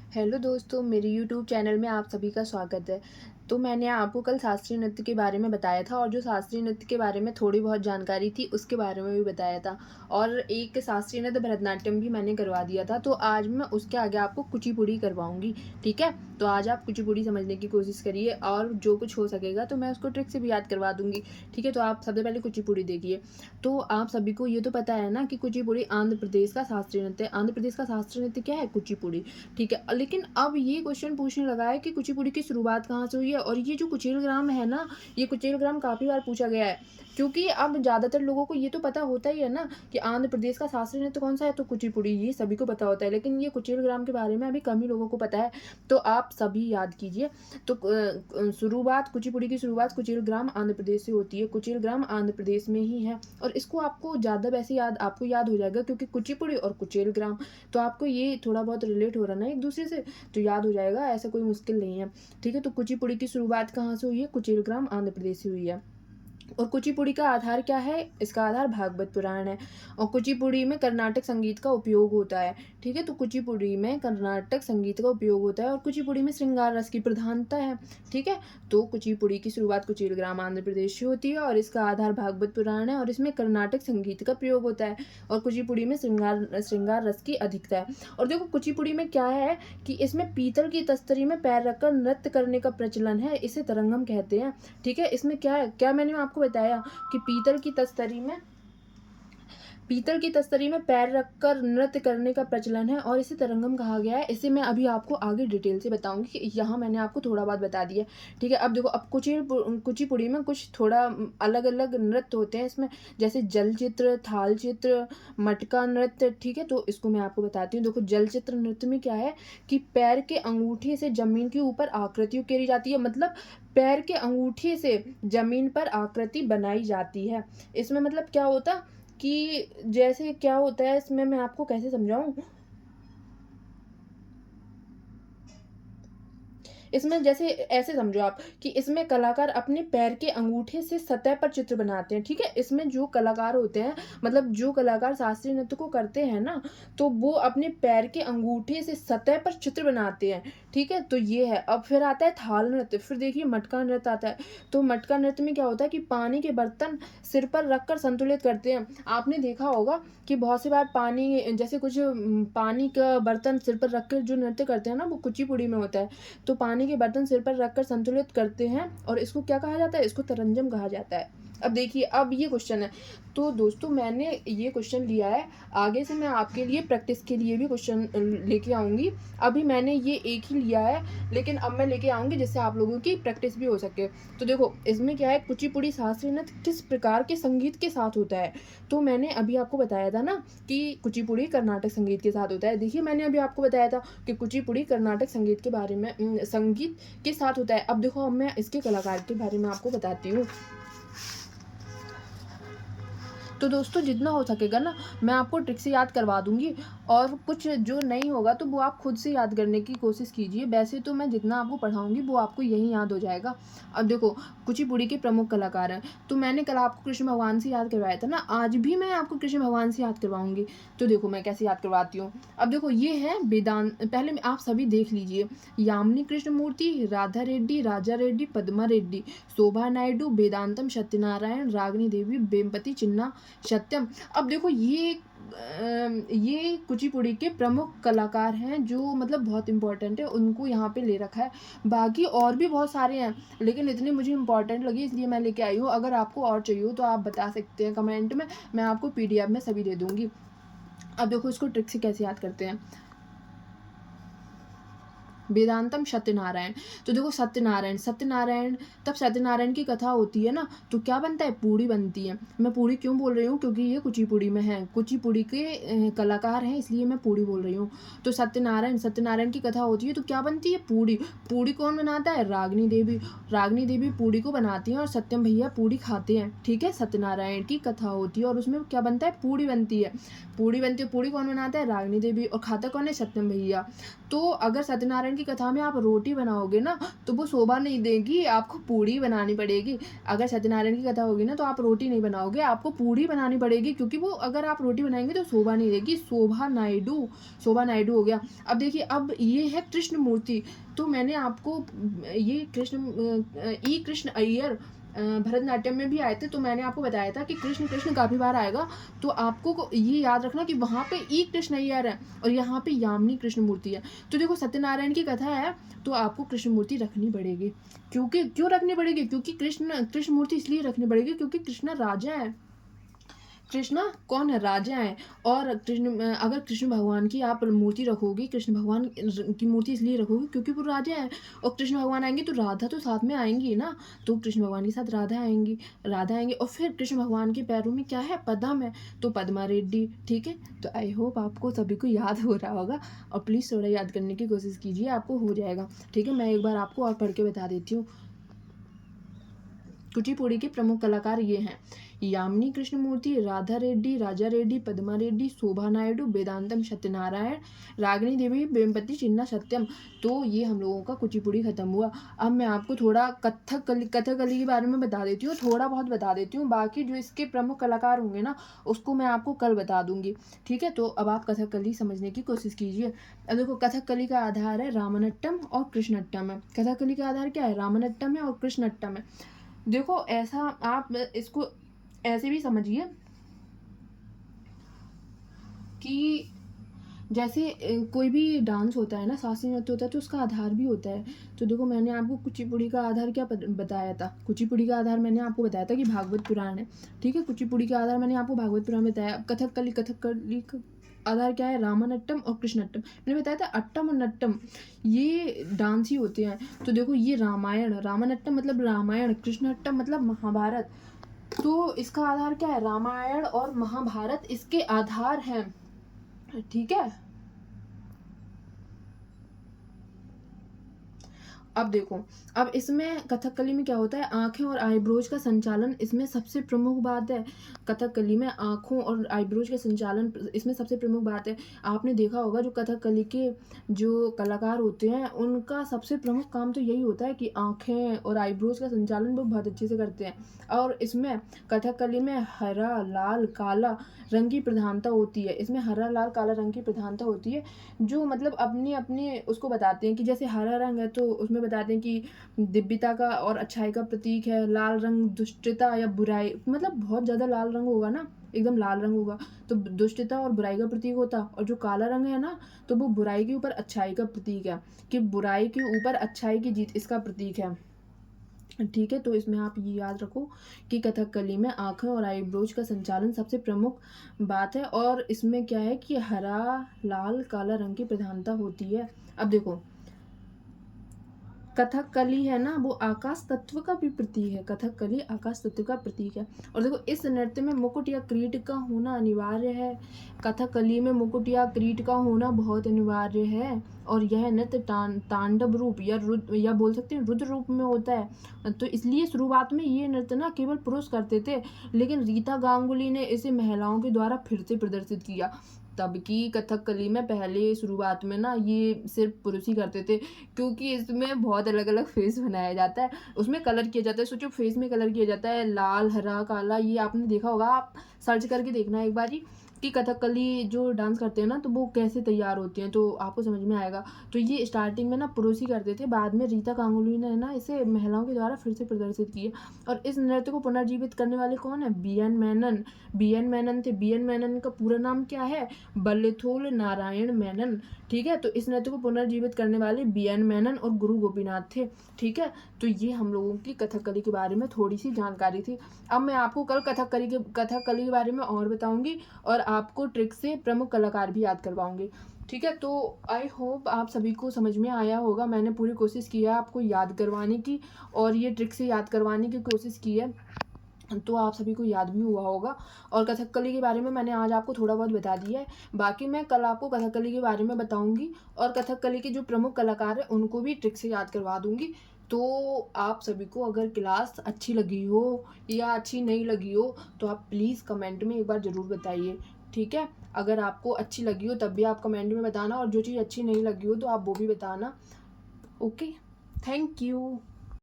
Hello दोस्तों, मेरे YouTube channel में आप सभी का स्वागत है। तो मैंने आपको कल शास्त्रीय नृत्य के बारे में बताया था और जो शास्त्रीय नृत्य के बारे में थोड़ी बहुत जानकारी थी, उसके बारे में भी बताया था और एक शास्त्रीय नृत्य भरतनाट्यम भी मैंने करवा दिया था। तो आज मैं उसके आगे आपको कुचिपुड़ी करवाऊँगी, ठीक है? तो आज आप कुचिपुड़ी समझने की कोशिश करिए और जो कुछ हो सकेगा तो मैं उसको ट्रिक से भी याद करवा दूँगी, ठीक है? तो आप सबसे पहले कुचिपुड़ी देखिए। तो आप सभी को ये तो पता है ना कि कुचिपुड़ी आंध्र प्रदेश का शास्त्रीय नृत्य है। आंध्र प्रदेश का शास्त्रीय नृत्य क्या है? कुचिपुड़ी। ठीक है। लेकिन अब ये क्वेश्चन पूछने लगा है कि कुचिपुड़ी की शुरुआत कहाँ से हुई है? और ये जो कुचेल ग्राम है ना, ये कुचेल ग्राम काफ़ी बार पूछा गया है। क्योंकि अब ज़्यादातर लोगों को ये तो पता होता ही है ना कि आंध्र प्रदेश का शास्त्रीय नृत्य कौन-सा है? तो कुचिपुड़ी, ये सभी को पता होता है। लेकिन ये कुचेल ग्राम के बारे में अभी कम ही लोगों को पता है, तो आप सभी याद कीजिए। तो शुरुआत कुचिपुड़ी की शुरुआत कुचेल ग्राम आंध्र प्रदेश से होती है। कुचेल ग्राम आंध्र प्रदेश में ही है और इसको आपको ज़्यादा वैसे आपको याद हो जाएगा क्योंकि कुचिपुड़ी और कुचेल ग्राम, तो आपको ये थोड़ा बहुत रिलेट हो रहा है ना एक दूसरे से, तो याद हो जाएगा, ऐसा कोई मुश्किल नहीं है। ठीक है, तो कुचिपुड़ी की शुरुआत कहाँ से हुई है? कुचेल ग्राम आंध्र प्रदेश से हुई है। और कुचिपुड़ी का आधार क्या है? इसका आधार भागवत पुराण है और कुचिपुड़ी में कर्नाटक संगीत का उपयोग होता है। ठीक है, तो कुचिपुड़ी में कर्नाटक संगीत का उपयोग होता है और कुचिपुड़ी में श्रृंगार रस की प्रधानता है। ठीक है, तो कुचिपुड़ी की शुरुआत कुचेल ग्राम आंध्र प्रदेश से होती है और इसका आधार भागवत पुराण है और इसमें कर्नाटक संगीत का प्रयोग होता है और कुचिपुड़ी में श्रृंगार रस की अधिकता है। और देखो कुचिपुड़ी में क्या है कि इसमें पीतल की तस्तरी में पैर रखकर नृत्य करने का प्रचलन है, इसे तरंगम कहते हैं। ठीक है, इसमें क्या है, क्या मैंने आपको बताया कि पीतल की तस्तरी में पैर रखकर नृत्य करने का प्रचलन है और इसे तरंगम कहा गया है। इसे मैं अभी आपको आगे डिटेल से बताऊंगी कि यहाँ मैंने आपको थोड़ा बहुत बता दिया। ठीक है, अब देखो, अब कुचिपुड़ी में कुछ थोड़ा अलग अलग नृत्य होते हैं इसमें, जैसे जल चित्र, थाल चित्र, मटका नृत्य। ठीक है, तो इसको मैं आपको बताती हूँ। देखो, जल चित्र नृत्य में क्या है कि पैर के अंगूठे से जमीन के ऊपर आकृति उकेरी जाती है, मतलब पैर के अंगूठे से जमीन पर आकृति बनाई जाती है। इसमें मतलब क्या होता कि जैसे क्या होता है इसमें, मैं आपको कैसे समझाऊँ? इसमें जैसे ऐसे समझो आप कि इसमें कलाकार अपने पैर के अंगूठे से सतह पर चित्र बनाते हैं। ठीक है, इसमें जो कलाकार होते हैं, मतलब जो कलाकार शास्त्रीय नृत्य को करते हैं ना, तो वो अपने पैर के अंगूठे से सतह पर चित्र बनाते हैं। ठीक है, तो ये है। अब फिर आता है थाल नृत्य, फिर देखिए मटका नृत्य आता है। तो मटका नृत्य में क्या होता है कि पानी के बर्तन सिर पर रखकर संतुलित करते हैं। आपने देखा होगा कि बहुत सी बार पानी, जैसे कुछ पानी का बर्तन सिर पर रख कर जो नृत्य करते हैं ना, वो कुचिपुड़ी में होता है। तो पानी के बर्तन सिर पर रखकर संतुलित करते हैं और इसको क्या कहा जाता है? इसको तरंजम कहा जाता है। अब देखिए, अब ये क्वेश्चन है, तो दोस्तों मैंने ये क्वेश्चन लिया है, आगे से मैं आपके लिए प्रैक्टिस के लिए भी क्वेश्चन लेके आऊँगी। अभी मैंने ये एक ही लिया है, लेकिन अब मैं लेके आऊँगी जिससे आप लोगों की प्रैक्टिस भी हो सके। तो देखो, इसमें क्या है, कुचिपुड़ी शास्त्रीय नृत्य किस प्रकार के संगीत के साथ होता है? तो मैंने अभी आपको बताया था ना कि कुचिपुड़ी कर्नाटक संगीत के साथ होता है। देखिए, मैंने अभी आपको बताया था कि कुचिपुड़ी कर्नाटक संगीत के बारे में संगीत के साथ होता है। अब देखो, अब मैं इसके कलाकार के बारे में आपको बताती हूँ। तो दोस्तों, जितना हो सकेगा ना, मैं आपको ट्रिक से याद करवा दूँगी और कुछ जो नहीं होगा तो वो आप खुद से याद करने की कोशिश कीजिए। वैसे तो मैं जितना आपको पढ़ाऊँगी वो आपको यहीं याद हो जाएगा। अब देखो, कुचिपुड़ी के प्रमुख कलाकार हैं, तो मैंने कल आपको कृष्ण भगवान से याद करवाया था ना, आज भी मैं आपको कृष्ण भगवान से याद करवाऊँगी। तो देखो मैं कैसे याद करवाती हूँ। अब देखो, ये है वेदांत, पहले आप सभी देख लीजिए। यामिनी कृष्णमूर्ति, राधा रेड्डी, राजा रेड्डी, पद्मा रेड्डी, शोभा नायडू, वेदांतम सत्यनारायण, रागिनी देवी, वेम्पति चिन्ना, सत्यम। अब देखो, ये कुचिपुड़ी के प्रमुख कलाकार हैं जो मतलब बहुत इम्पोर्टेंट है, उनको यहाँ पे ले रखा है। बाकी और भी बहुत सारे हैं, लेकिन इतने मुझे इम्पोर्टेंट लगे इसलिए मैं लेके आई हूँ। अगर आपको और चाहिए हो तो आप बता सकते हैं कमेंट में, मैं आपको पीडीएफ में सभी दे दूँगी। अब देखो, इसको ट्रिक से कैसे याद करते हैं। वेदांतम सत्यनारायण, तो देखो सत्यनारायण, तब सत्यनारायण की कथा होती है ना, तो क्या बनता है? पूड़ी बनती है। मैं पूड़ी क्यों बोल रही हूँ? क्योंकि ये कुचिपुड़ी में है, कुचिपुड़ी के कलाकार हैं, इसलिए मैं पूड़ी बोल रही हूँ। तो सत्यनारायण की कथा होती है तो क्या बनती है? पूड़ी। पूड़ी कौन बनाता है? रागिनी देवी पूड़ी को बनाती हैं और सत्यम भैया पूड़ी खाते हैं। ठीक है, सत्यनारायण की कथा होती है और उसमें क्या बनता है? पूड़ी बनती है। पूड़ी कौन बनाता है? रागिनी देवी। और खाता कौन है? सत्यम भैया। तो अगर सत्यनारायण की कथा में आप रोटी बनाओगे ना तो वो शोभा नहीं देगी, आपको पूड़ी बनानी पड़ेगी। अगर सत्यनारायण की कथा होगी ना तो आप रोटी नहीं बनाओगे, आपको पूड़ी बनानी पड़ेगी, क्योंकि वो अगर आप रोटी बनाएंगे तो शोभा नहीं देगी। शोभा नायडू हो गया। अब देखिए, अब ये है कृष्ण मूर्ति। तो मैंने आपको ये कृष्ण अय्यर भरतनाट्यम में भी आए थे, तो मैंने आपको बताया था कि कृष्ण कृष्ण काफ़ी बार आएगा। तो आपको ये याद रखना कि वहाँ पे ई कृष्ण अय्यर है और यहाँ पे यामिनी कृष्ण मूर्ति है। तो देखो, सत्यनारायण की कथा है तो आपको कृष्ण मूर्ति रखनी पड़ेगी। क्यों रखनी पड़ेगी? क्योंकि कृष्ण मूर्ति इसलिए रखनी पड़ेगी क्योंकि कृष्ण राजा है। कृष्णा कौन है? राजा है। और अगर कृष्ण भगवान की आप मूर्ति रखोगी, कृष्ण भगवान की मूर्ति इसलिए रखोगी क्योंकि वो राजा है। और कृष्ण भगवान आएंगे तो राधा तो साथ में आएंगी ना, तो कृष्ण भगवान के साथ राधा आएंगी। और फिर कृष्ण भगवान के पैरों में क्या है? पद्म है, तो पद्मा रेड्डी। ठीक है, तो आई होप आपको सभी को याद हो रहा होगा, और प्लीज़ थोड़ा याद करने की कोशिश कीजिए, आपको हो जाएगा। ठीक है, मैं एक बार आपको और पढ़ के बता देती हूँ। कुचिपुड़ी के प्रमुख कलाकार ये हैं: यामिनी कृष्णमूर्ति, राधा रेड्डी, राजा रेड्डी, पद्मा रेड्डी, शोभा नायडू, वेदांतम सत्यनारायण, रागिनी देवी, वेम्पति चिन्ना सत्यम। तो ये हम लोगों का कुचिपुड़ी खत्म हुआ। अब मैं आपको थोड़ा कथकली के बारे में बता देती हूँ, थोड़ा बहुत बता देती हूँ। बाकी जो इसके प्रमुख कलाकार होंगे ना, उसको मैं आपको कल बता दूंगी। ठीक है, तो अब आप कथकली समझने की कोशिश कीजिए। अब देखो, कथकली का आधार है रामनट्टम और कृष्णट्टम है। कथकली का आधार क्या है? रामनट्टम है और कृष्णट्टम है। देखो, ऐसा आप इसको ऐसे भी समझिए कि जैसे कोई भी डांस होता है ना, शास्त्रीय नृत्य होता है, तो उसका आधार भी होता है। तो देखो, मैंने आपको कुचिपुड़ी का आधार क्या बताया था? कुचिपुड़ी का आधार मैंने आपको बताया था कि भागवत पुराण है। ठीक है, कुचिपुड़ी का आधार मैंने आपको भागवत पुराण बताया। कथकली का आधार क्या है? रामनट्टम और कृष्णट्टम। मैंने बताया था अट्टम और नट्टम ये डांस ही होते हैं। तो देखो, ये रामनट्टम मतलब रामायण, कृष्णट्टम मतलब महाभारत। तो इसका आधार क्या है? रामायण और महाभारत इसके आधार हैं। ठीक है, अब देखो, अब इसमें कथकली में क्या होता है? आंखें और आईब्रोज का संचालन इसमें सबसे प्रमुख बात है। कथकली में आंखों और आईब्रोज का संचालन इसमें सबसे प्रमुख बात है। आपने देखा होगा, जो कथकली के जो कलाकार होते हैं उनका सबसे प्रमुख काम तो यही होता है कि आंखें और आईब्रोज का संचालन वो बहुत अच्छे से करते हैं। और इसमें कथकली में हरा, लाल, काला रंग की प्रधानता होती है। इसमें हरा, लाल, काला रंग की प्रधानता होती है, जो मतलब अपने अपने उसको बताते हैं कि जैसे हरा रंग है तो उसमें बताते हैं कि दिव्यता का और अच्छाई का प्रतीक है। लाल रंग दुष्टता या बुराई, मतलब बहुत ज़्यादा लाल रंग होगा ना, एकदम लाल रंग होगा तो दुष्टता और बुराई का प्रतीक होता। और जो काला रंग है ना, तो वो बुराई के ऊपर अच्छाई का प्रतीक है, कि बुराई के ऊपर अच्छाई की जीत इसका प्रतीक है। ठीक है, तो इसमें आप ये याद रखो कि कथकली में आंखें और आईब्रोज का संचालन सबसे प्रमुख बात है। और इसमें क्या है कि हरा, लाल, काला रंग की प्रधानता होती है। अब देखो, कथकली है ना, वो आकाश तत्व का भी प्रतीक है। कथकली आकाश तत्व का प्रतीक है। और देखो, इस नृत्य में मुकुट या क्रीट का होना अनिवार्य है। कथकली में मुकुट या क्रीट का होना बहुत अनिवार्य है। और यह नृत्य तांडव रूप या बोल सकते हैं रुद्र रूप में होता है। तो इसलिए शुरुआत में ये नृत्य ना केवल पुरुष करते थे, लेकिन रीता गांगुली ने इसे महिलाओं के द्वारा फिर से प्रदर्शित किया। तब की कथकली में पहले शुरुआत में ना ये सिर्फ पुरुष ही करते थे, क्योंकि इसमें बहुत अलग अलग फेस बनाया जाता है, उसमें कलर किया जाता है। सोचो, फेस में कलर किया जाता है, लाल, हरा, काला। ये आपने देखा होगा, आप सर्च करके देखना एक बार ही कि कथकली जो डांस करते हैं ना, तो वो कैसे तैयार होते हैं, तो आपको समझ में आएगा। तो ये स्टार्टिंग में ना पुरुष ही करते थे, बाद में रीता गांगुली ने ना इसे महिलाओं के द्वारा फिर से प्रदर्शित किया। और इस नृत्य को पुनर्जीवित करने वाले कौन है? बी.एन. मेनन। बी.एन. मेनन थे। बी.एन. मेनन का पूरा नाम क्या है? बल्लेथोल नारायण मेनन। ठीक है, तो इस नृत्य को पुनर्जीवित करने वाले बी.एन. मेनन और गुरु गोपीनाथ थे। ठीक है, तो ये हम लोगों की कथकली के बारे में थोड़ी सी जानकारी थी। अब मैं आपको कल कथकली के बारे में और बताऊंगी, और आपको ट्रिक से प्रमुख कलाकार भी याद करवाऊंगी। ठीक है, तो आई होप आप सभी को समझ में आया होगा। मैंने पूरी कोशिश की है आपको याद करवाने की, और ये ट्रिक से याद करवाने की कोशिश की है, तो आप सभी को याद भी हुआ होगा। और कथकली के बारे में मैंने आज आपको थोड़ा बहुत बता दिया है, बाकी मैं कल आपको कथकली के बारे में बताऊंगी, और कथकली के जो प्रमुख कलाकार हैं उनको भी ट्रिक से याद करवा दूंगी। तो आप सभी को अगर क्लास अच्छी लगी हो या अच्छी नहीं लगी हो, तो आप प्लीज़ कमेंट में एक बार ज़रूर बताइए। ठीक है, अगर आपको अच्छी लगी हो तब भी आप कमेंट में बताना, और जो चीज़ अच्छी नहीं लगी हो तो आप वो भी बताना। Okay, thank you.